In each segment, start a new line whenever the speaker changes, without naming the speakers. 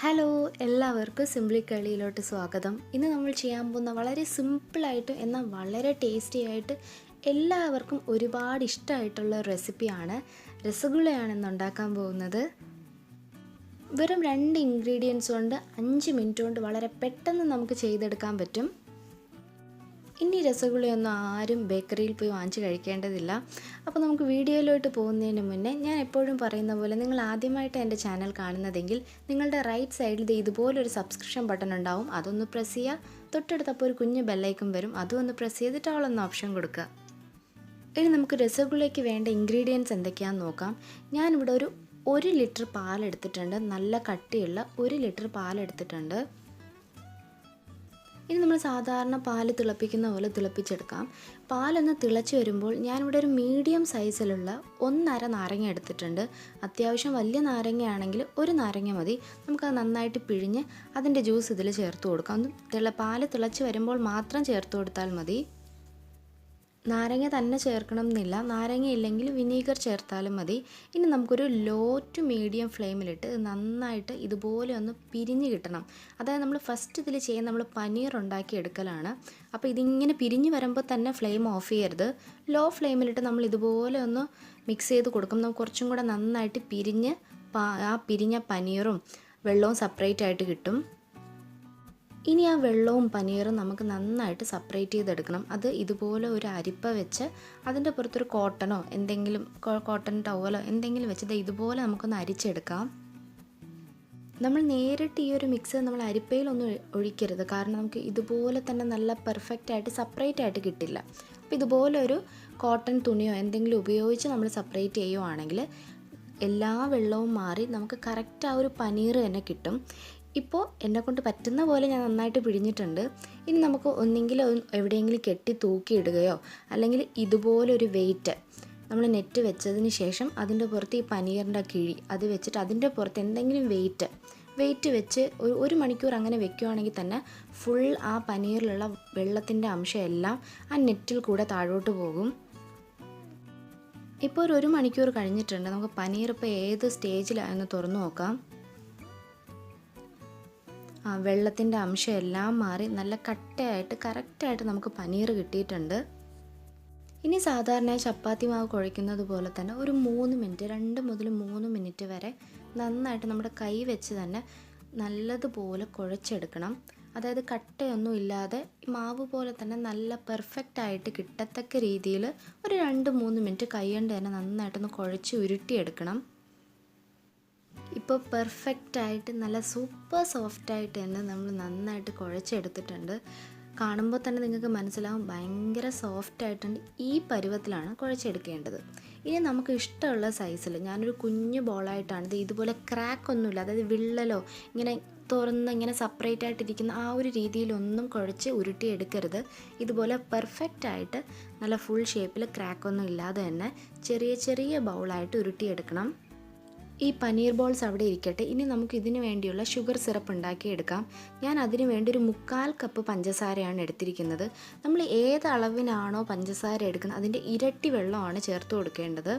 Hello, എല്ലാവർക്കും simply കളിയിലോട്ട് സ്വാഗതം. ഇന്ന് നമ്മൾ ചെയ്യാൻ പോകുന്ന വളരെ സിമ്പിളായിട്ട് എന്നാൽ വളരെ ടേസ്റ്റി ആയിട്ട് എല്ലാവർക്കും ഒരുപാട് ഇഷ്ടമായിട്ടുള്ള റെസിപ്പിയാണ്. രസഗുളയാണ് ഇന്ന് ഉണ്ടാക്കാൻ പോകുന്നത്. വെറും 2 ഇൻഗ്രീഡിയൻസ് കൊണ്ട് 5 മിനിറ്റ് കൊണ്ട് വളരെ പെട്ടെന്ന് നമുക്ക് ചെയ്തെടുക്കാൻ പറ്റും. ഇനി രസഗുളയൊന്നും ആരും ബേക്കറിയിൽ പോയി വാങ്ങിച്ച് കഴിക്കേണ്ടതില്ല. അപ്പോൾ നമുക്ക് വീഡിയോയിലോട്ട് പോകുന്നതിന് മുന്നേ ഞാൻ എപ്പോഴും പറയുന്ന പോലെ നിങ്ങൾ ആദ്യമായിട്ട് എൻ്റെ ചാനൽ കാണുന്നതെങ്കിൽ നിങ്ങളുടെ റൈറ്റ് സൈഡിൽ ഇതുപോലൊരു സബ്സ്ക്രിപ്ഷൻ ബട്ടൺ ഉണ്ടാവും. അതൊന്ന് പ്രസ് ചെയ്യുക. തൊട്ടടുത്തപ്പോൾ ഒരു കുഞ്ഞ് ബെല്ലൈക്കൺ വരും. അതും ഒന്ന് പ്രസ് ചെയ്തിട്ട് അവളൊന്ന് ഓപ്ഷൻ കൊടുക്കുക. ഇനി നമുക്ക് രസഗുളയ്ക്ക് വേണ്ട ഇൻഗ്രീഡിയൻസ് എന്തൊക്കെയാണെന്ന് നോക്കാം. ഞാനിവിടെ ഒരു ലിറ്റർ പാലെടുത്തിട്ടുണ്ട്. നല്ല കട്ടിയുള്ള 1 ലിറ്റർ പാലെടുത്തിട്ടുണ്ട്. ഇനി നമ്മൾ സാധാരണ പാല് തിളപ്പിക്കുന്ന പോലെ തിളപ്പിച്ചെടുക്കാം. പാലൊന്ന് തിളച്ച് വരുമ്പോൾ ഞാനിവിടെ ഒരു മീഡിയം സൈസിലുള്ള 1/2 നാരങ്ങ എടുത്തിട്ടുണ്ട്. അത്യാവശ്യം വലിയ നാരങ്ങയാണെങ്കിൽ 1 നാരങ്ങ മതി. നമുക്കത് നന്നായിട്ട് പിഴിഞ്ഞ് അതിൻ്റെ ജ്യൂസ് ഇതിൽ ചേർത്ത് കൊടുക്കാം. പാല് തിളച്ച് വരുമ്പോൾ മാത്രം ചേർത്ത് കൊടുത്താൽ മതി. നാരങ്ങ തന്നെ ചേർക്കണം എന്നില്ല. നാരങ്ങ ഇല്ലെങ്കിൽ വിനീഗർ ചേർത്താലും മതി. ഇനി നമുക്കൊരു ലോ ടു മീഡിയം ഫ്ലെയിമിലിട്ട് നന്നായിട്ട് ഇതുപോലെ ഒന്ന് പിരിഞ്ഞ് കിട്ടണം. അതായത് നമ്മൾ ഫസ്റ്റ് ഇതിൽ ചെയ്യാൻ നമ്മൾ പനീർ ഉണ്ടാക്കി എടുക്കലാണ്. അപ്പോൾ ഇതിങ്ങനെ പിരിഞ്ഞ് വരുമ്പോൾ തന്നെ ഫ്ലെയിം ഓഫ് ചെയ്യരുത്. ലോ ഫ്ലെയിമിലിട്ട് നമ്മൾ ഇതുപോലെ ഒന്ന് മിക്സ് ചെയ്ത് കൊടുക്കും. നമുക്ക് കുറച്ചും കൂടെ നന്നായിട്ട് പിരിഞ്ഞ പനീറും വെള്ളവും സെപ്പറേറ്റ് ആയിട്ട് കിട്ടും. ഇനി ആ വെള്ളവും പനീറും നമുക്ക് നന്നായിട്ട് സെപ്പറേറ്റ് ചെയ്തെടുക്കണം. അത് ഇതുപോലെ ഒരു അരിപ്പ വെച്ച് അതിൻ്റെ പുറത്തൊരു കോട്ടനോ എന്തെങ്കിലും കോട്ടൺ ടവലോ എന്തെങ്കിലും വെച്ചത് ഇതുപോലെ നമുക്കൊന്ന് അരിച്ചെടുക്കാം. നമ്മൾ നേരിട്ട് ഈ ഒരു മിക്സ് നമ്മൾ അരിപ്പയിലൊന്നും ഒഴിക്കരുത്. കാരണം നമുക്ക് ഇതുപോലെ തന്നെ നല്ല പെർഫെക്റ്റ് ആയിട്ട് സെപ്പറേറ്റ് ആയിട്ട് കിട്ടില്ല. അപ്പോൾ ഇതുപോലെ ഒരു കോട്ടൺ തുണിയോ എന്തെങ്കിലും ഉപയോഗിച്ച് നമ്മൾ സെപ്പറേറ്റ് ചെയ്യുവാണെങ്കിൽ എല്ലാ വെള്ളവും മാറി നമുക്ക് കറക്റ്റ് ആ ഒരു പനീർ തന്നെ കിട്ടും. ഇപ്പോൾ എന്നെക്കൊണ്ട് പറ്റുന്ന പോലെ ഞാൻ നന്നായിട്ട് പിഴിഞ്ഞിട്ടുണ്ട്. ഇനി നമുക്ക് ഒന്നെങ്കിൽ എവിടെയെങ്കിലും കെട്ടി തൂക്കിയിടുകയോ അല്ലെങ്കിൽ ഇതുപോലൊരു വെയിറ്റ് നമ്മൾ നെറ്റ് വെച്ചതിന് ശേഷം അതിൻ്റെ പുറത്ത് ഈ പനീറിൻ്റെ കിഴി അത് വെച്ചിട്ട് അതിൻ്റെ പുറത്ത് എന്തെങ്കിലും വെയിറ്റ് വെച്ച് 1 മണിക്കൂർ അങ്ങനെ വെക്കുകയാണെങ്കിൽ തന്നെ ഫുൾ ആ പനീറിലുള്ള വെള്ളത്തിൻ്റെ അംശം എല്ലാം ആ നെറ്റിൽ കൂടെ താഴോട്ട് പോകും. ഇപ്പോൾ ഒരു 1 മണിക്കൂർ കഴിഞ്ഞിട്ടുണ്ട്. നമുക്ക് പനീർ ഇപ്പോൾ ഏത് സ്റ്റേജിലാണെന്ന് തുറന്നു നോക്കാം. വെള്ളത്തിൻ്റെ അംശം എല്ലാം മാറി നല്ല കട്ടയായിട്ട് കറക്റ്റായിട്ട് നമുക്ക് പനീർ കിട്ടിയിട്ടുണ്ട്. ഇനി സാധാരണ ചപ്പാത്തി മാവ് കുഴയ്ക്കുന്നത് പോലെ തന്നെ ഒരു 3 മിനിറ്റ് 2 മുതൽ 3 മിനിറ്റ് വരെ നന്നായിട്ട് നമ്മുടെ കൈ വെച്ച് തന്നെ നല്ലതുപോലെ കുഴച്ചെടുക്കണം. അതായത് കട്ടയൊന്നും ഇല്ലാതെ മാവ് പോലെ തന്നെ നല്ല പെർഫെക്റ്റ് ആയിട്ട് കിട്ടത്തക്ക രീതിയിൽ ഒരു 2-3 മിനിറ്റ് കൈ കൊണ്ട് തന്നെ നന്നായിട്ടൊന്ന് കുഴച്ച് ഉരുട്ടിയെടുക്കണം. ഇപ്പോൾ പെർഫെക്റ്റായിട്ട് നല്ല സൂപ്പർ സോഫ്റ്റായിട്ട് തന്നെ നമ്മൾ നന്നായിട്ട് കുഴച്ചെടുത്തിട്ടുണ്ട്. കാണുമ്പോൾ തന്നെ നിങ്ങൾക്ക് മനസ്സിലാവും ഭയങ്കര സോഫ്റ്റായിട്ടുണ്ട്. ഈ പരുവത്തിലാണ് കുഴച്ചെടുക്കേണ്ടത്. ഇനി നമുക്ക് ഇഷ്ടമുള്ള സൈസിൽ ഞാനൊരു കുഞ്ഞു ബോളായിട്ടാണ് ഇത് ഇതുപോലെ ക്രാക്കൊന്നുമില്ല, അതായത് വിള്ളലോ ഇങ്ങനെ തുറന്ന് ഇങ്ങനെ സെപ്പറേറ്റ് ആയിട്ടിരിക്കുന്ന ആ ഒരു രീതിയിലൊന്നും കുഴച്ച് ഉരുട്ടിയെടുക്കരുത്. ഇതുപോലെ പെർഫെക്റ്റായിട്ട് നല്ല ഫുൾ ഷേപ്പിൽ ക്രാക്കൊന്നും ഇല്ലാതെ തന്നെ ചെറിയ ചെറിയ ബൗളായിട്ട് ഉരുട്ടിയെടുക്കണം. ഈ പനീർ ബോൾസ് അവിടെ ഇരിക്കട്ടെ. ഇനി നമുക്ക് ഇതിന് വേണ്ടിയുള്ള ഷുഗർ സിറപ്പ് ഉണ്ടാക്കിയെടുക്കാം. ഞാൻ അതിന് വേണ്ടി ഒരു 1/4 കപ്പ് പഞ്ചസാരയാണ് എടുത്തിരിക്കുന്നത്. നമ്മൾ ഏത് അളവിനാണോ പഞ്ചസാര എടുക്കുന്നത് അതിൻ്റെ ഇരട്ടി വെള്ളമാണ് ചേർത്ത് കൊടുക്കേണ്ടത്.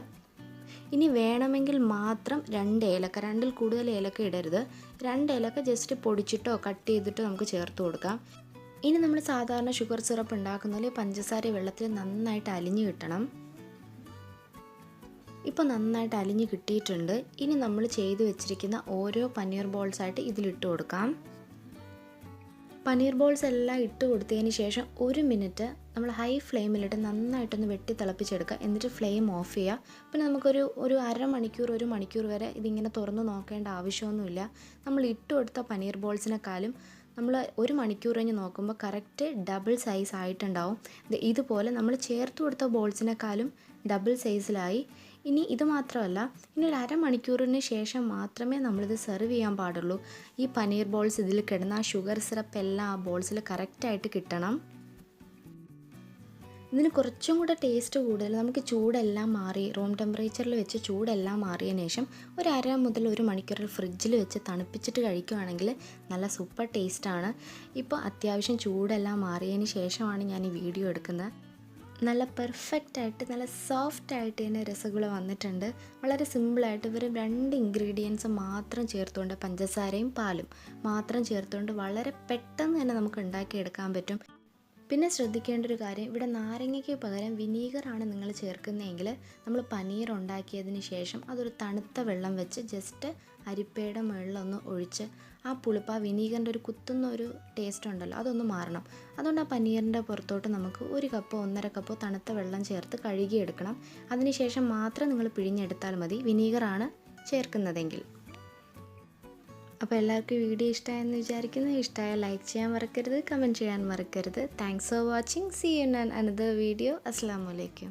ഇനി വേണമെങ്കിൽ മാത്രം 2 ഏലക്ക, 2ൽ കൂടുതൽ ഏലക്ക ഇടരുത്. 2 ഏലക്ക ജസ്റ്റ് പൊടിച്ചിട്ടോ കട്ട് ചെയ്തിട്ടോ നമുക്ക് ചേർത്ത് കൊടുക്കാം. ഇനി നമ്മൾ സാധാരണ ഷുഗർ സിറപ്പ് ഉണ്ടാക്കുന്നതിൽ പഞ്ചസാര വെള്ളത്തിൽ നന്നായിട്ട് അലിഞ്ഞു കിട്ടണം. ഇപ്പോൾ നന്നായിട്ട് അലിഞ്ഞ് കിട്ടിയിട്ടുണ്ട്. ഇനി നമ്മൾ ചെയ്ത് വെച്ചിരിക്കുന്ന ഓരോ പനീർ ബോൾസായിട്ട് ഇതിലിട്ട് കൊടുക്കാം. പനീർ ബോൾസ് എല്ലാം ഇട്ട് കൊടുത്തതിന് ശേഷം 1 മിനിറ്റ് നമ്മൾ ഹൈ ഫ്ലെയിമിലിട്ട് നന്നായിട്ടൊന്ന് വെട്ടി തിളപ്പിച്ചെടുക്കുക. എന്നിട്ട് ഫ്ലെയിം ഓഫ് ചെയ്യുക. പിന്നെ നമുക്കൊരു അരമണിക്കൂർ 1 മണിക്കൂർ വരെ ഇതിങ്ങനെ തുറന്ന് നോക്കേണ്ട ആവശ്യമൊന്നുമില്ല. നമ്മൾ ഇട്ട് കൊടുത്ത പനീർ ബോൾസിനെക്കാളും നമ്മൾ 1 മണിക്കൂർ കഴിഞ്ഞ് നോക്കുമ്പോൾ കറക്റ്റ് ഡബിൾ സൈസ് ആയിട്ടുണ്ടാവും. ഇതുപോലെ നമ്മൾ ചേർത്ത് കൊടുത്ത ബോൾസിനെക്കാളും ഡബിൾ സൈസിലായി. ഇനി ഇത് മാത്രമല്ല, ഇനി ഒരു അരമണിക്കൂറിന് ശേഷം മാത്രമേ നമ്മളിത് സെർവ് ചെയ്യാൻ പാടുള്ളൂ. ഈ പനീർ ബോൾസ് ഇതിൽ കിടന്ന ആ ഷുഗർ സിറപ്പ് എല്ലാം ആ ബോൾസിൽ കറക്റ്റായിട്ട് കിട്ടണം. ഇതിന് കുറച്ചും കൂടെ ടേസ്റ്റ് കൂടുതൽ നമുക്ക് ചൂടെല്ലാം മാറി റൂം ടെമ്പറേച്ചറിൽ വെച്ച് ചൂടെല്ലാം മാറിയതിന് ശേഷം ഒരു 1/2 മുതൽ 1 മണിക്കൂർ ഫ്രിഡ്ജിൽ വെച്ച് തണുപ്പിച്ചിട്ട് കഴിക്കുകയാണെങ്കിൽ നല്ല സൂപ്പർ ടേസ്റ്റാണ്. ഇപ്പോൾ അത്യാവശ്യം ചൂടെല്ലാം മാറിയതിന് ശേഷമാണ് ഞാൻ ഈ വീഡിയോ എടുക്കുന്നത്. നല്ല പെർഫെക്റ്റായിട്ട് നല്ല സോഫ്റ്റായിട്ട് തന്നെ രസഗുള വന്നിട്ടുണ്ട്. വളരെ സിമ്പിളായിട്ട് വെറും 2 ഇൻഗ്രീഡിയൻസ് മാത്രം ചേർത്തുകൊണ്ട്, പഞ്ചസാരയും പാലും മാത്രം ചേർത്തുകൊണ്ട് വളരെ പെട്ടെന്ന് തന്നെ നമുക്ക് ഉണ്ടാക്കിയെടുക്കാൻ പറ്റും. പിന്നെ ശ്രദ്ധിക്കേണ്ട ഒരു കാര്യം, ഇവിടെ നാരങ്ങയ്ക്ക് പകരം വിനീഗറാണ് നിങ്ങൾ ചേർക്കുന്നതെങ്കിൽ നമ്മൾ പനീർ ഉണ്ടാക്കിയതിന് ശേഷം അതൊരു തണുത്ത വെള്ളം വെച്ച് ജസ്റ്റ് അരിപ്പയുടെ മുകളിലൊന്ന് ഒഴിച്ച് ആ പുളിപ്പ്, ആ വിനീഗറിൻ്റെ ഒരു കുത്തുന്ന ഒരു ടേസ്റ്റ് ഉണ്ടല്ലോ, അതൊന്ന് മാറണം. അതുകൊണ്ട് ആ പനീറിൻ്റെ പുറത്തോട്ട് നമുക്ക് 1 കപ്പോ 1.5 കപ്പോ തണുത്ത വെള്ളം ചേർത്ത് കഴുകിയെടുക്കണം. അതിനുശേഷം മാത്രം നിങ്ങൾ പിഴിഞ്ഞെടുത്താൽ മതി, വിനീഗറാണ് ചേർക്കുന്നതെങ്കിൽ. അപ്പോൾ എല്ലാവർക്കും വീഡിയോ ഇഷ്ടമായെന്ന് വിചാരിക്കുന്നു. ഇഷ്ടമായ ലൈക്ക് ചെയ്യാൻ മറക്കരുത്, കമൻറ്റ് ചെയ്യാൻ മറക്കരുത്. Thanks for watching. See you in another video. അസ്സലാമു അലൈക്കും.